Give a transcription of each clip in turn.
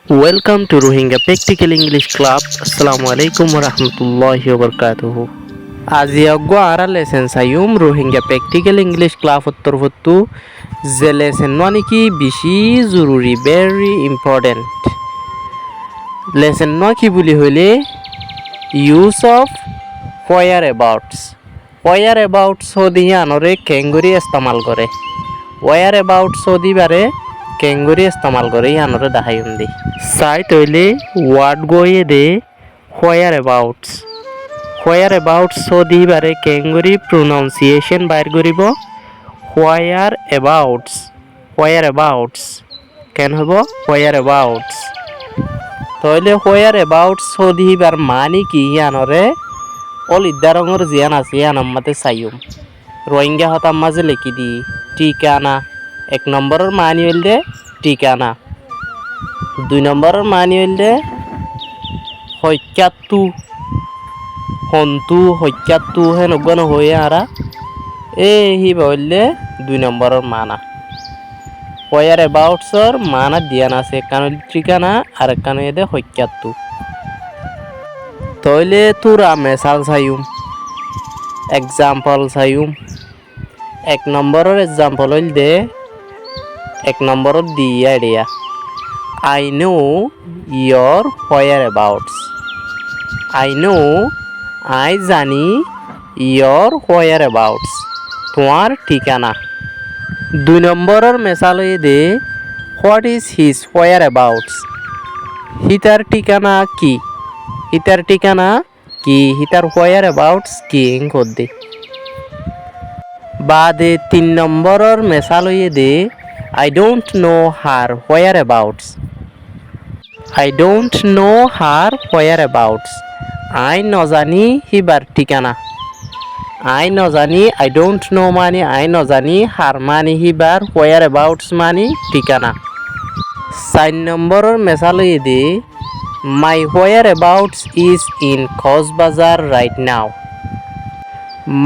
Welcome to Rohingya Practical English Club. Assalamu alaikum warahmatullahi wabarakatuh. আজি অগ্গো আরা lesson সাইম রোহিঙ্গা প্র্যাকটিক্যাল ইংলিশ ক্লাস উত্তর হত্তু যে লেসেন মানে কি বেশি জরুরি ভেরি ইম্পর্টেন্ট লেসেন নয় কি বলি হইলে ইউজ অফ হোয়ার অ্যাবাউটস সদি আনরে কেঙ্গুরি ইস্তেমাল করে হোয়ার অ্যাবাউটস সদি বারে কেঙ্গুরি ইস্তেমাল করে আনরে দেখাইম দি সাইট হইলে ওয়ার্ড গয়ে দে হোয়ার অ্যাবাউটস সদি বারে কেঙ্গুরি প্রনাউন্সিয়েশন বাইর করিব হোয়ার অ্যাবাউটস কেন হব হোয়ার অ্যাবাউটস তাহলে হোয়ার অ্যাবাউটস সদি বার মানে কি আনরে অল ইদ্দা রঙের জিয়ান আছে আনাম্মাতে চাইম রোহিঙ্গা হতাম মাঝে লিখি দি ঠিকানা এক নম্বরের মানি হইলে ঠিকানা দুই নম্বরের মানি হইলে হত্যাতু হত্যাতু হেন গণ হয়ে আরা হি বললে দুই নম্বরের মানা হোয়ার অ্যাবাউটসর মানা দিয়ান আছে কারণ ঠিকানা আর কারণ এদে হত্যাতু তইলে তোরা মেসাল চাইম এক্সাম্পল চাইম এক নম্বরের এক্সাম্পল হইল দে এক নম্বরত the idea I know your whereabouts আই জানি ইয়র হোয়ার অ্যাবাউটস তোমার ঠিকানা দুই নম্বরের মেসাল হয়ে দে what is his whereabouts হিতার ঠিকানা কি হিতার হোয়ার অ্যাবাউটস কি কর দে বাদে তিন নম্বরের মেসাল হয়ে দে I don't know her whereabouts. I নজানি হিবার ঠিকানা I don't know মানে I নজানি হার মানে হিবার whereabouts মানে ঠিকানা চার নম্বরের মেসাল দে My whereabouts is in Cosbazaar right now.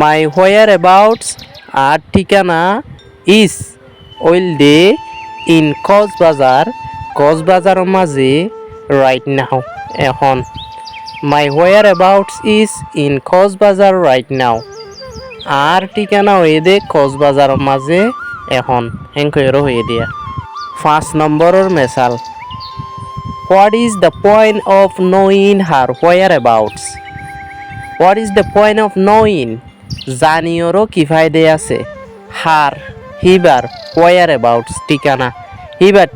My whereabouts আর ঠিকানা is ওইল দে ইন কক্সবাজার মাঝে রাইট নাও এখন my whereabouts is in Cox's Bazar right now আর ঠিকানা হয়ে দে কক্সবাজার মাঝে এখন হেঙ্কয়েরও হয়ে দিয়া পাঁচ নম্বরের মেসাল what is the point of knowing her whereabouts জানিওরও কি ফায়দে আছে হার হিবার হোয়ার অ্যাবাউটস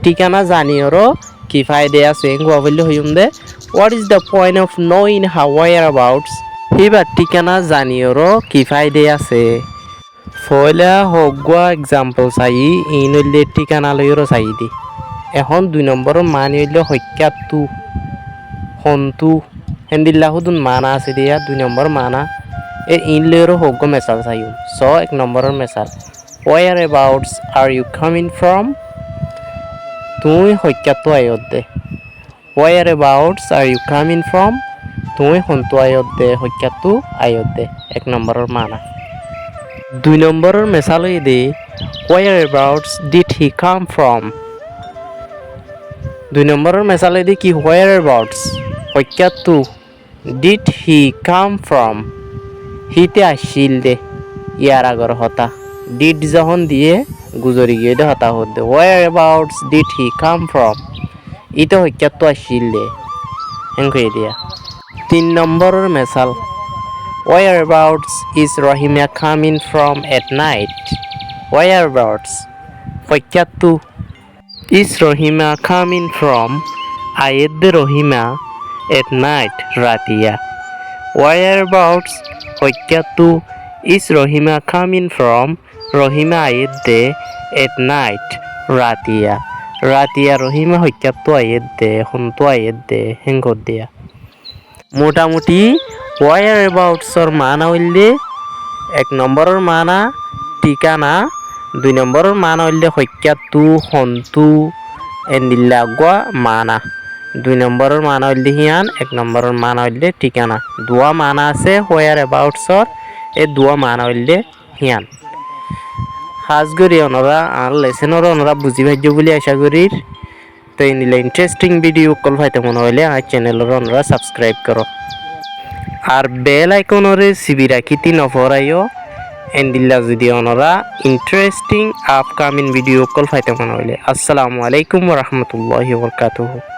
ঠিকানা জানিওরও কি ফায়দে আছে বললে হইম দে what is the point of knowing how whereabouts হিবার ঠিকানা জানিওরও কি ফায়দে আছে ফয়লা হগুয়া এক্সাম্পল চাই ইন হইলে ঠিকানা লইরও চাই দি এখন দুই নম্বরের মান হইলে হত্যাতু হন্তু হেন্দিল্লা হুদুন মানা আছে দিয়া দুই নম্বর মানা ইন লইরও হগ মেসাল চাইম এক নম্বরের মেসাল Whereabouts are you coming from? তুই হত্যাতো আয়ত দে Whereabouts are you coming from? তুই হন্তু আয়ত দে হত্যাতো আয়ত দে এক নম্বরের মানা দুই নম্বরের মেসাল দে Whereabouts did he come from? দুই নম্বরের মেসাল দে কি Whereabouts হত্যাতো did he come from? হিতে আসিল দে ইয়ার আগর হতা ডিড যখন দিয়ে গুজরি গিয়ে দে হতা হতে Whereabouts did he come from? ইতো হত্যাতো আসিল দে হেঙ্কই দিয়া তিন নম্বরের মেসাল Whereabouts is Rahima coming from at night? Whereabouts হত্যাতো is Rahima coming from আয়েদ দে রহিমা at night রাতিয়া Whereabouts হত্যাতো is Rahima coming from Rahima আয়েদ দে at night রাতিয়া রহিমা হত্যাতো আয়েদ দে হন্তু আয়েদ দে হেঙ্কর দিয়া মোটামুটি Whereaboutsর মানা হইলে এক নম্বরের মানা ঠিকানা দুই নম্বরের মানা হইলে হত্যাতো হন্তু এন্দিল্লাগুয়া মানা দুই নম্বরের মানা হইলে হিয়ান এক নম্বরের মানা হইলে ঠিকানা দুয়া মানা আছে Whereaboutsর এই দুয়া মানা হইলে হিয়ান হাজ করি ওনারা আর লেসেনর ওনারা বুঝি ভাজ্য বলে আশা করি তো নিলে ইন্টারেস্টিং ভিডিও কল পাইতে মনে হইলে আর চ্যানেলের অনরা সাবস্ক্রাইব করো আর বেল আইকনরে সিবি রাখিতি নফরাইও এন্ডিল্লা যদি অনরা ইন্টারেস্টিং আপকামিং ভিডিও কল পাইতে মনে হইলে আসসালামু আলাইকুম ওয়া রাহমাতুল্লাহি ওয়া বারাকাতুহু।